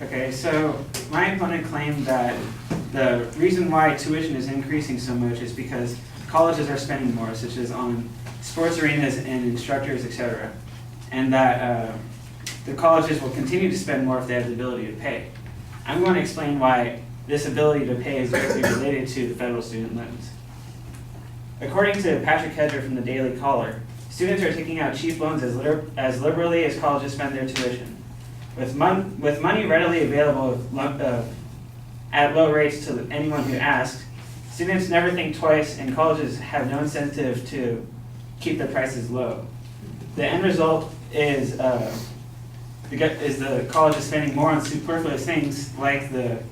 Okay, so my opponent claimed that the reason why tuition is increasing so much is because colleges are spending more, such as on sports arenas and instructors, etc. And that the colleges will continue to spend more if they have the ability to pay. I'm going to explain why this ability to pay is directly related to the federal student loans. According to Patrick Hedger from the Daily Caller, students are taking out cheap loans as liberally as colleges spend their tuition. With money readily available at low rates to anyone who asks, students never think twice, and colleges have no incentive to keep their prices low. The end result is the college is spending more on superfluous things like the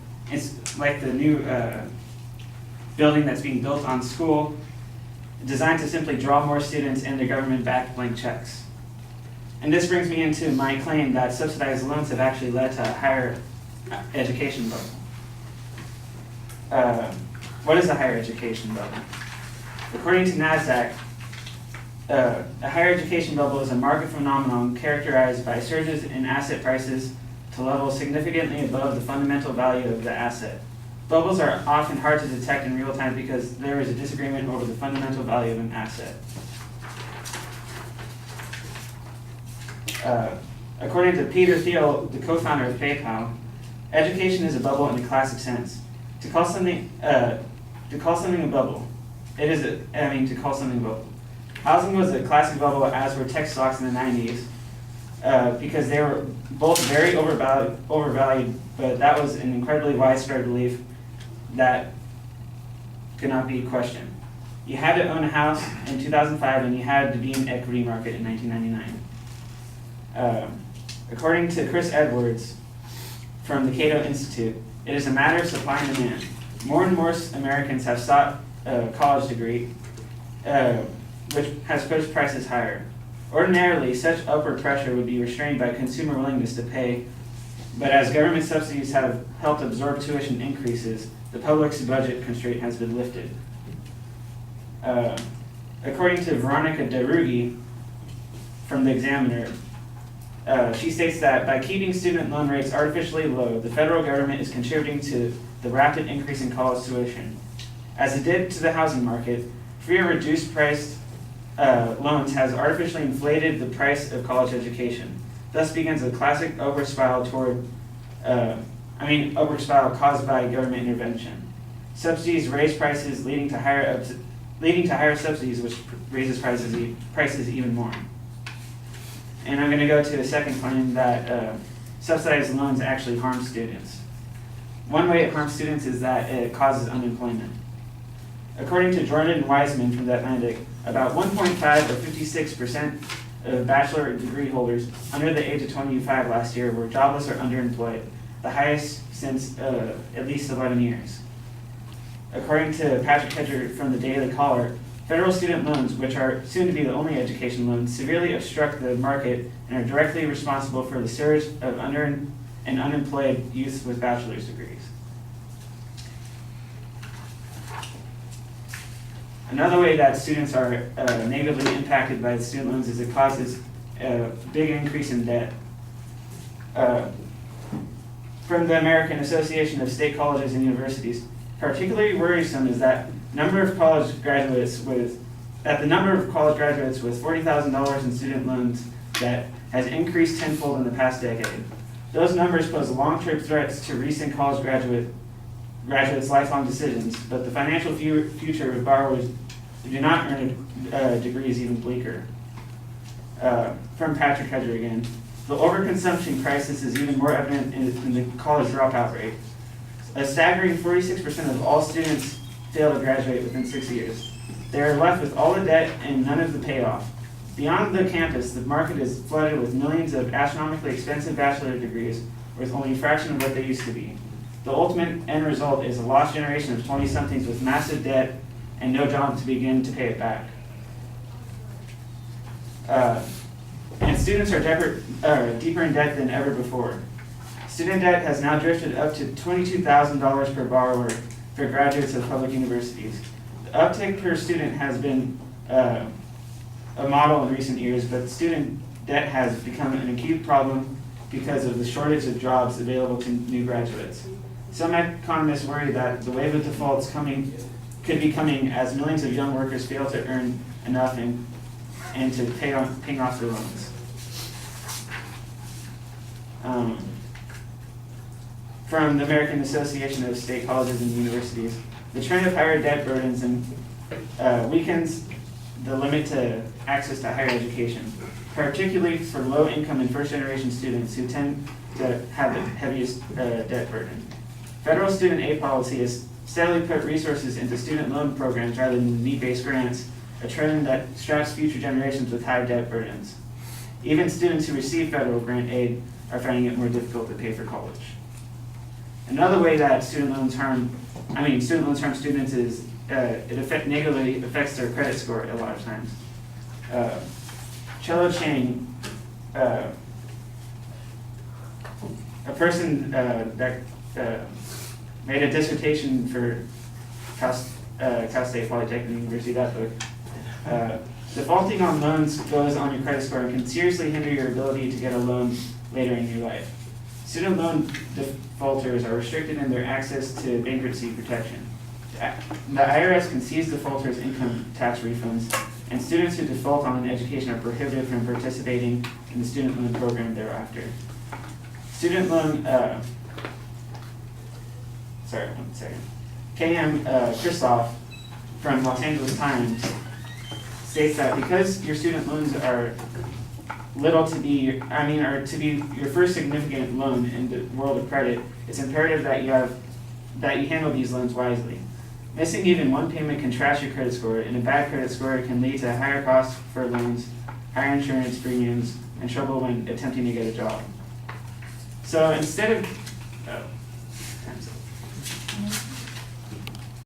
new building that's being built on school, designed to simply draw more students and their government-backed blank checks. And this brings me into my claim that subsidized loans have actually led to a higher education bubble. What is a higher education bubble? According to NASDAQ, a higher education bubble is a market phenomenon characterized by surges in asset prices to levels significantly above the fundamental value of the asset. Bubbles are often hard to detect in real time because there is a disagreement over the fundamental value of an asset. According to Peter Thiel, the co-founder of PayPal, education is a bubble in a classic sense. To call something a bubble, to call something a bubble. Housing was a classic bubble, as were tech stocks in the 90s, because they were both very overvalued, but that was an incredibly widespread belief that could not be questioned. You had to own a house in 2005, and you had to be in the equity market in 1999. According to Chris Edwards from the Cato Institute, it is a matter of supply and demand. More and more Americans have sought a college degree, which has pushed prices higher. Ordinarily, such upward pressure would be restrained by consumer willingness to pay, but as government subsidies have helped absorb tuition increases, the public's budget constraint has been lifted. According to Veronica DeRuggi from the Examiner, she states that by keeping student loan rates artificially low, the federal government is contributing to the rapid increase in college tuition. As it did to the housing market, free or reduced priced loans has artificially inflated the price of college education. Thus begins a classic upward spiral caused by government intervention. Subsidies raise prices, leading to higher subsidies, which raises prices even more. And I'm going to go to a second claim that subsidized loans actually harm students. One way it harms students is that it causes unemployment. According to Jordan Wiseman from The Atlantic, about 1.5 or 56% of bachelor degree holders under the age of 25 last year were jobless or underemployed, the highest since at least 11 years. According to Patrick Hedger from the Daily Caller, federal student loans, which are soon to be the only education loans, severely obstruct the market and are directly responsible for the surge of and unemployed youth with bachelor's degrees. Another way that students are negatively impacted by the student loans is it causes a big increase in debt. From the American Association of State Colleges and Universities, particularly worrisome is that the number of college graduates with $40,000 in student loans that has increased tenfold in the past decade. Those numbers pose long-term threats to recent college graduates' lifelong decisions, but the financial future of borrowers who do not earn a degree is even bleaker. From Patrick Hedger again, the overconsumption crisis is even more evident in the college dropout rate. A staggering 46% of all students fail to graduate within 6 years. They are left with all the debt and none of the payoff. Beyond the campus, the market is flooded with millions of astronomically expensive bachelor degrees worth only a fraction of what they used to be. The ultimate end result is a lost generation of 20-somethings with massive debt and no job to begin to pay it back. And students are deeper in debt than ever before. Student debt has now drifted up to $22,000 per borrower for graduates of public universities. The uptake per student has been a model in recent years, but student debt has become an acute problem because of the shortage of jobs available to new graduates. Some economists worry that the wave of defaults could be coming as millions of young workers fail to earn enough and to paying off their loans. From the American Association of State Colleges and Universities, the trend of higher debt burdens weakens the limit to access to higher education, particularly for low-income and first-generation students who tend to have the heaviest debt burden. Federal student aid policy has steadily put resources into student loan programs rather than need-based grants, a trend that straps future generations with high debt burdens. Even students who receive federal grant aid are finding it more difficult to pay for college. Another way that student loans harm students is it negatively affects their credit score a lot of times. Cello Chang, a person that made a dissertation for Cal State Polytechnic University, that book. Defaulting on loans goes on your credit score and can seriously hinder your ability to get a loan later in your life. Student loan defaulters are restricted in their access to bankruptcy protection. The IRS can seize defaulters' income tax refunds, and students who default on an education are prohibited from participating in the student loan program thereafter. Student loan, K.M. Kristof from Los Angeles Times states that because your student loans are to be your first significant loan in the world of credit, it's imperative that you handle these loans wisely. Missing even one payment can trash your credit score, and a bad credit score can lead to higher costs for loans, higher insurance premiums, and trouble when attempting to get a job. So instead of